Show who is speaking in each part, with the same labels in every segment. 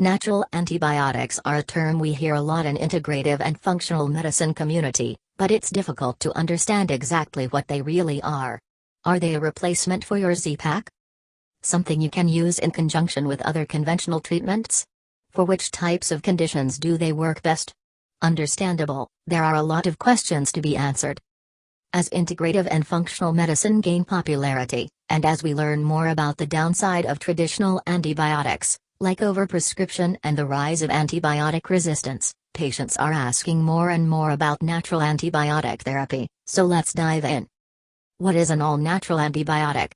Speaker 1: Natural antibiotics are a term we hear a lot in integrative and functional medicine community, but it's difficult to understand exactly what they really are. Are they a replacement for your Z-Pak? Something you can use in conjunction with other conventional treatments? For which types of conditions do they work best? Understandable, there are a lot of questions to be answered. As integrative and functional medicine gain popularity, and as we learn more about the downside of traditional antibiotics, like overprescription and the rise of antibiotic resistance, patients are asking more and more about natural antibiotic therapy, so let's dive in. What is an all-natural antibiotic?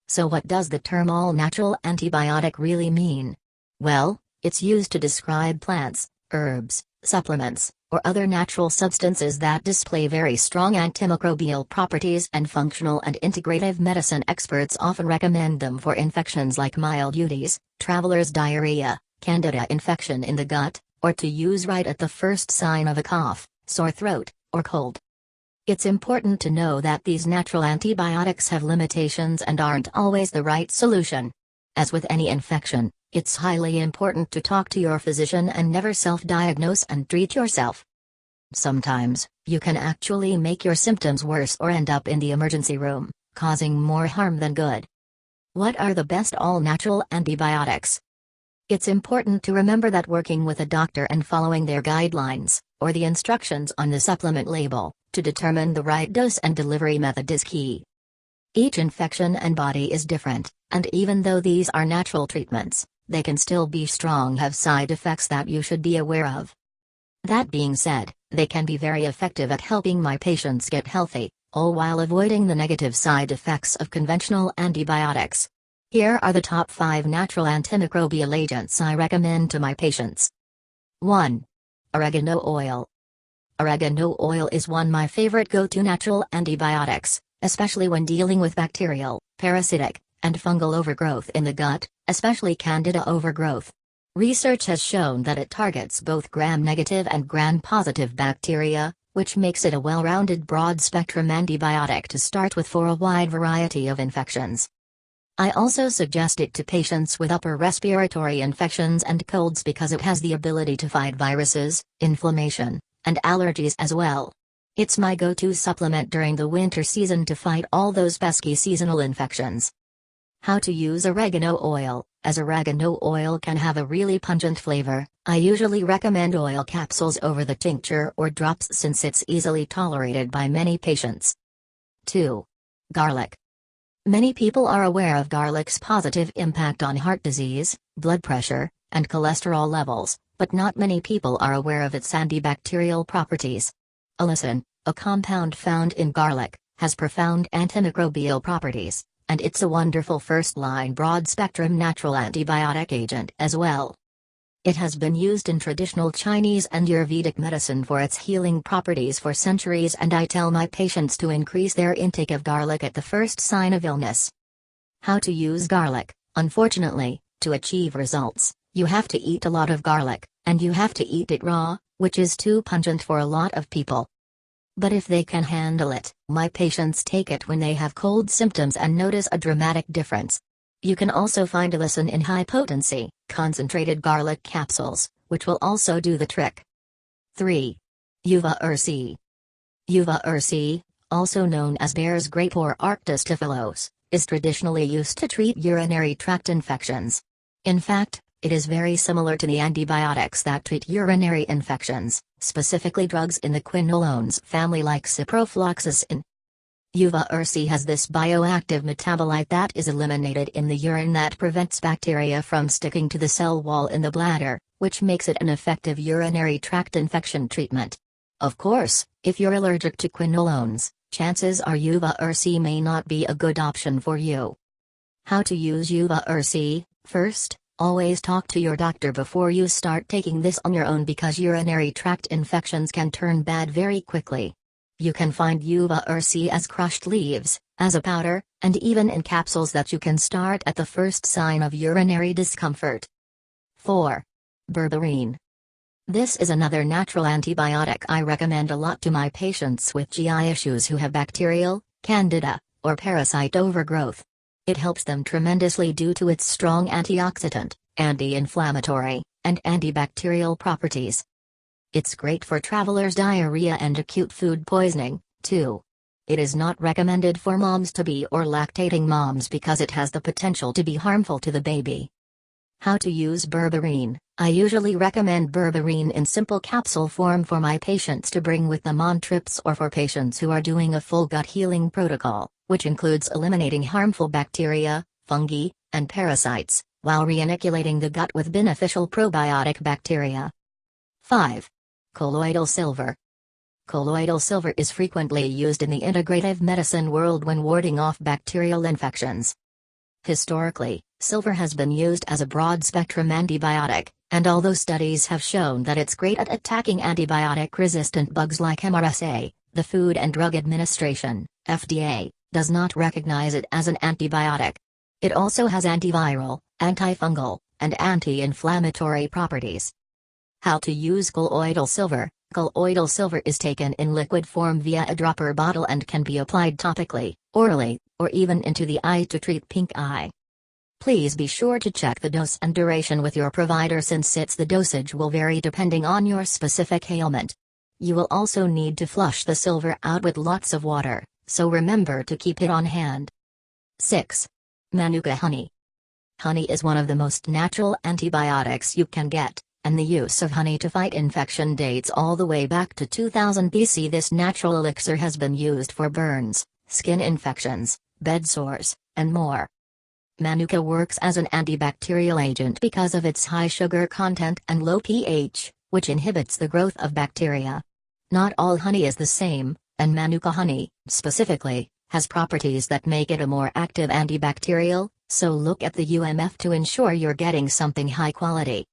Speaker 1: So what does the term all-natural antibiotic really mean? Well, it's used to describe plants, herbs, supplements, or other natural substances that display very strong antimicrobial properties, and functional and integrative medicine experts often recommend them for infections like mild UTIs, traveler's diarrhea, candida infection in the gut, or to use right at the first sign of a cough, sore throat, or cold. It's important to know that these natural antibiotics have limitations and aren't always the right solution. As with any infection, it's highly important to talk to your physician and never self-diagnose and treat yourself. Sometimes, you can actually make your symptoms worse or end up in the emergency room, causing more harm than good. What are the best all-natural antibiotics? It's important to remember that working with a doctor and following their guidelines, or the instructions on the supplement label, to determine the right dose and delivery method is key. Each infection and body is different, and even though these are natural treatments, they can still be strong, have side effects that you should be aware of. That being said, they can be very effective at helping my patients get healthy, all while avoiding the negative side effects of conventional antibiotics. Here are the top 5 natural antimicrobial agents I recommend to my patients. 1. Oregano oil. Oregano oil is one of my favorite go-to natural antibiotics, especially when dealing with bacterial, parasitic, and fungal overgrowth in the gut, especially candida overgrowth. Research has shown that it targets both gram-negative and gram-positive bacteria, which makes it a well-rounded broad-spectrum antibiotic to start with for a wide variety of infections. I also suggest it to patients with upper respiratory infections and colds because it has the ability to fight viruses, inflammation, and allergies as well. It's my go-to supplement during the winter season to fight all those pesky seasonal infections. How to use oregano oil. As oregano oil can have a really pungent flavor, I usually recommend oil capsules over the tincture or drops since it's easily tolerated by many patients. 2. Garlic. Many people are aware of garlic's positive impact on heart disease, blood pressure, and cholesterol levels, but not many people are aware of its antibacterial properties. Allicin, a compound found in garlic, has profound antimicrobial properties, and it's a wonderful first-line broad-spectrum natural antibiotic agent as well. It has been used in traditional Chinese and Ayurvedic medicine for its healing properties for centuries, and I tell my patients to increase their intake of garlic at the first sign of illness. How to use garlic. Unfortunately, to achieve results, you have to eat a lot of garlic, and you have to eat it raw, which is too pungent for a lot of people. But if they can handle it, my patients take it when they have cold symptoms and notice a dramatic difference. You can also find allicin in high-potency, concentrated garlic capsules, which will also do the trick. 3. Uva ursi. Uva ursi, also known as bear's grape or Arctus typhlosis, is traditionally used to treat urinary tract infections. In fact, it is very similar to the antibiotics that treat urinary infections, specifically drugs in the quinolones family like ciprofloxacin. Uva ursi has this bioactive metabolite that is eliminated in the urine that prevents bacteria from sticking to the cell wall in the bladder, which makes it an effective urinary tract infection treatment. Of course, if you're allergic to quinolones, chances are uva ursi may not be a good option for you. How to use uva ursi. First, always talk to your doctor before you start taking this on your own because urinary tract infections can turn bad very quickly. You can find uva ursi as crushed leaves, as a powder, and even in capsules that you can start at the first sign of urinary discomfort. 4. Berberine. This is another natural antibiotic I recommend a lot to my patients with GI issues who have bacterial, candida, or parasite overgrowth. It helps them tremendously due to its strong antioxidant, anti-inflammatory, and antibacterial properties. It's great for travelers' diarrhea and acute food poisoning, too. It is not recommended for moms-to-be or lactating moms because it has the potential to be harmful to the baby. How to use berberine. I usually recommend berberine in simple capsule form for my patients to bring with them on trips or for patients who are doing a full gut healing protocol, which includes eliminating harmful bacteria, fungi, and parasites, while reinoculating the gut with beneficial probiotic bacteria. 5. Colloidal silver. Colloidal silver is frequently used in the integrative medicine world when warding off bacterial infections. Historically, silver has been used as a broad-spectrum antibiotic, and although studies have shown that it's great at attacking antibiotic-resistant bugs like MRSA, the Food and Drug Administration, FDA, does not recognize it as an antibiotic. It also has antiviral, antifungal, and anti-inflammatory properties. How to use colloidal silver. Colloidal silver is taken in liquid form via a dropper bottle and can be applied topically, orally, or even into the eye to treat pink eye. Please be sure to check the dose and duration with your provider since the dosage will vary depending on your specific ailment. You will also need to flush the silver out with lots of water, so remember to keep it on hand. 6. Manuka honey. Honey is one of the most natural antibiotics you can get, and the use of honey to fight infection dates all the way back to 2000 BC. This natural elixir has been used for burns, skin infections, bed sores, and more. Manuka works as an antibacterial agent because of its high sugar content and low pH, which inhibits the growth of bacteria. Not all honey is the same, and Manuka honey, specifically, has properties that make it a more active antibacterial, so look at the UMF to ensure you're getting something high quality.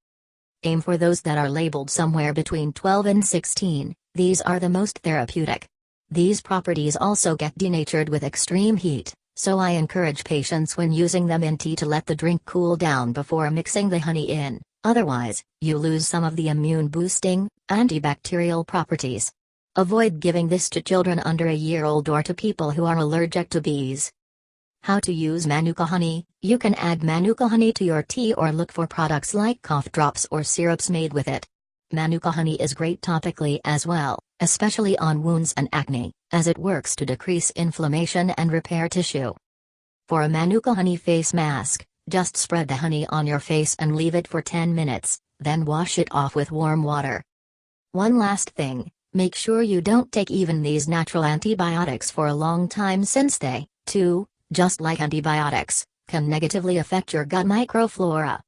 Speaker 1: Aim for those that are labeled somewhere between 12 and 16, these are the most therapeutic. These properties also get denatured with extreme heat, so I encourage patients when using them in tea to let the drink cool down before mixing the honey in, otherwise, you lose some of the immune-boosting, antibacterial properties. Avoid giving this to children under a year old or to people who are allergic to bees. How to use Manuka honey. You can add Manuka honey to your tea or look for products like cough drops or syrups made with it. Manuka honey is great topically as well, especially on wounds and acne, as it works to decrease inflammation and repair tissue. For a Manuka honey face mask, just spread the honey on your face and leave it for 10 minutes, then wash it off with warm water. One last thing, make sure you don't take even these natural antibiotics for a long time since they, too, just like antibiotics, can negatively affect your gut microflora.